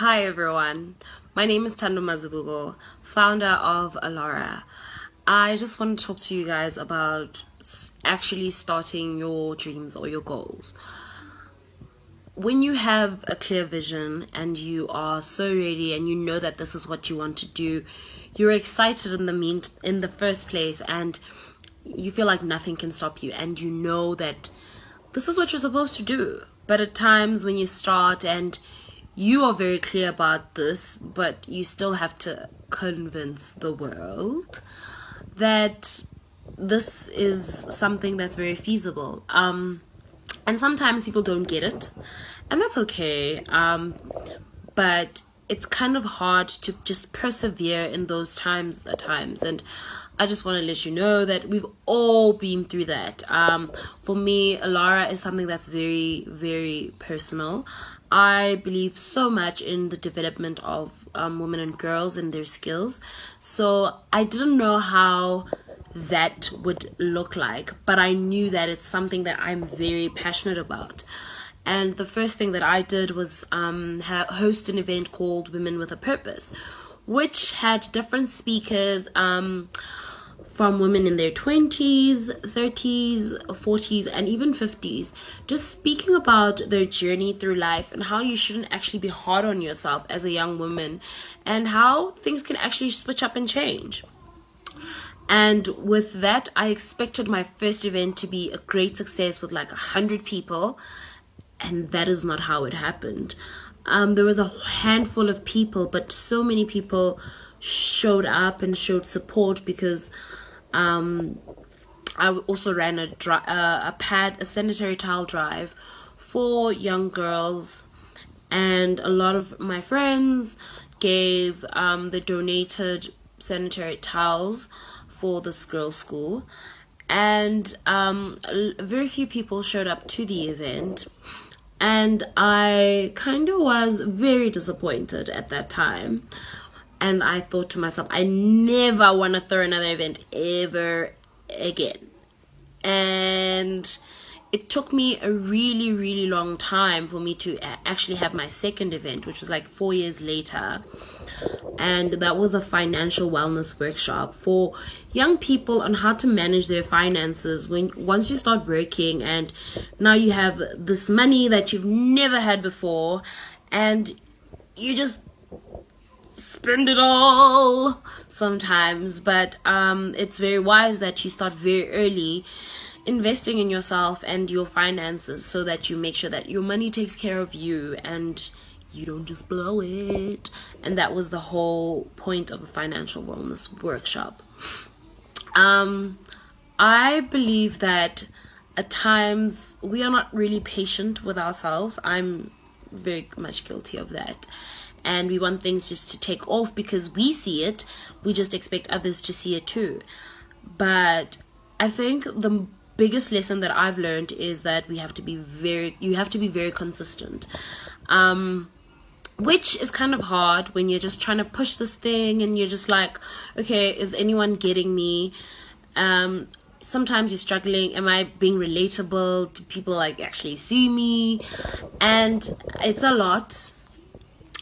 Hi everyone, my name is Tando Mazibugo, founder of Alara. I just want to talk to you guys about actually starting your dreams or your goals. When you have a clear vision and you are so ready and you know that this is what you want to do, you're excited in the first place, and you feel like nothing can stop you, and you know that this is what you're supposed to do. But at times when you start and you are very clear about this, but you still have to convince the world that this is something that's very feasible. And sometimes people don't get it, and that's okay. But it's kind of hard to just persevere in those times at times. And I just want to let you know that we've all been through that. For me, Alara is something that's very, very personal. I believe so much in the development of women and girls and their skills. So I didn't know how that would look like, but I knew that it's something that I'm very passionate about. And the first thing that I did was host an event called Women with a Purpose, which had different speakers from women in their 20s, 30s, 40s, and even 50s, just speaking about their journey through life and how you shouldn't actually be hard on yourself as a young woman, and how things can actually switch up and change. And with that, I expected my first event to be a great success with like 100 people, and that is not how it happened. There was a handful of people, but so many people showed up and showed support because I also ran a sanitary towel drive for young girls, and a lot of my friends gave the donated sanitary towels for this girls' school, and very few people showed up to the event, and I kind of was very disappointed at that time. And I thought to myself, I never want to throw another event ever again. And it took me a really, really long time for me to actually have my second event, which was like 4 years later. And that was a financial wellness workshop for young people on how to manage their finances once you start working and now you have this money that you've never had before, and you just spend it all sometimes. But it's very wise that you start very early investing in yourself and your finances, so that you make sure that your money takes care of you and you don't just blow it. And that was the whole point of a financial wellness workshop. I believe that at times we are not really patient with ourselves. I'm very much guilty of that. And we want things just to take off because we see it. We just expect others to see it too. But I think the biggest lesson that I've learned is that you have to be very consistent. Which is kind of hard when you're just trying to push this thing and you're just like, okay, is anyone getting me? Sometimes you're struggling. Am I being relatable? Do people like actually see me? And it's a lot.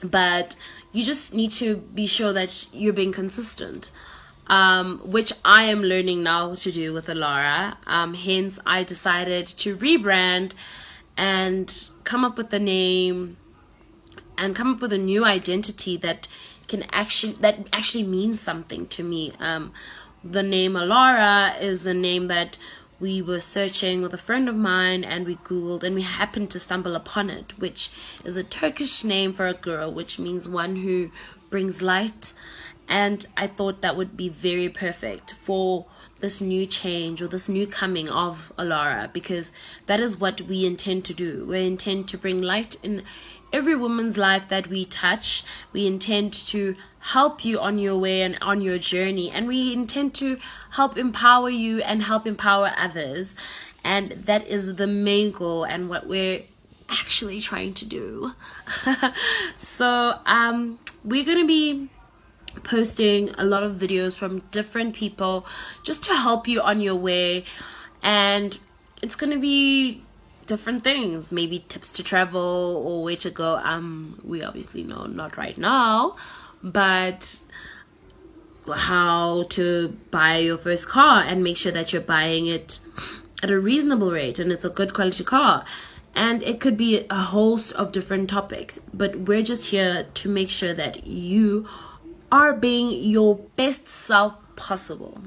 But you just need to be sure that you're being consistent, which I am learning now to do with Alara. Hence, I decided to rebrand and come up with a name and come up with a new identity that actually means something to me. The name Alara is a name that we were searching with a friend of mine, and we Googled and we happened to stumble upon it, which is a Turkish name for a girl, which means one who brings light. And I thought that would be very perfect for this new change or this new coming of Alara, because that is what we intend to do. We intend to bring light in every woman's life that we touch. We intend to help you on your way and on your journey, and we intend to help empower you and help empower others. And that is the main goal and what we're actually trying to do. So we're gonna be posting a lot of videos from different people just to help you on your way, and it's gonna be different things, maybe tips to travel or where to go. We obviously know not right now, but how to buy your first car and make sure that you're buying it at a reasonable rate and it's a good quality car. And it could be a host of different topics, but we're just here to make sure that you are being your best self possible.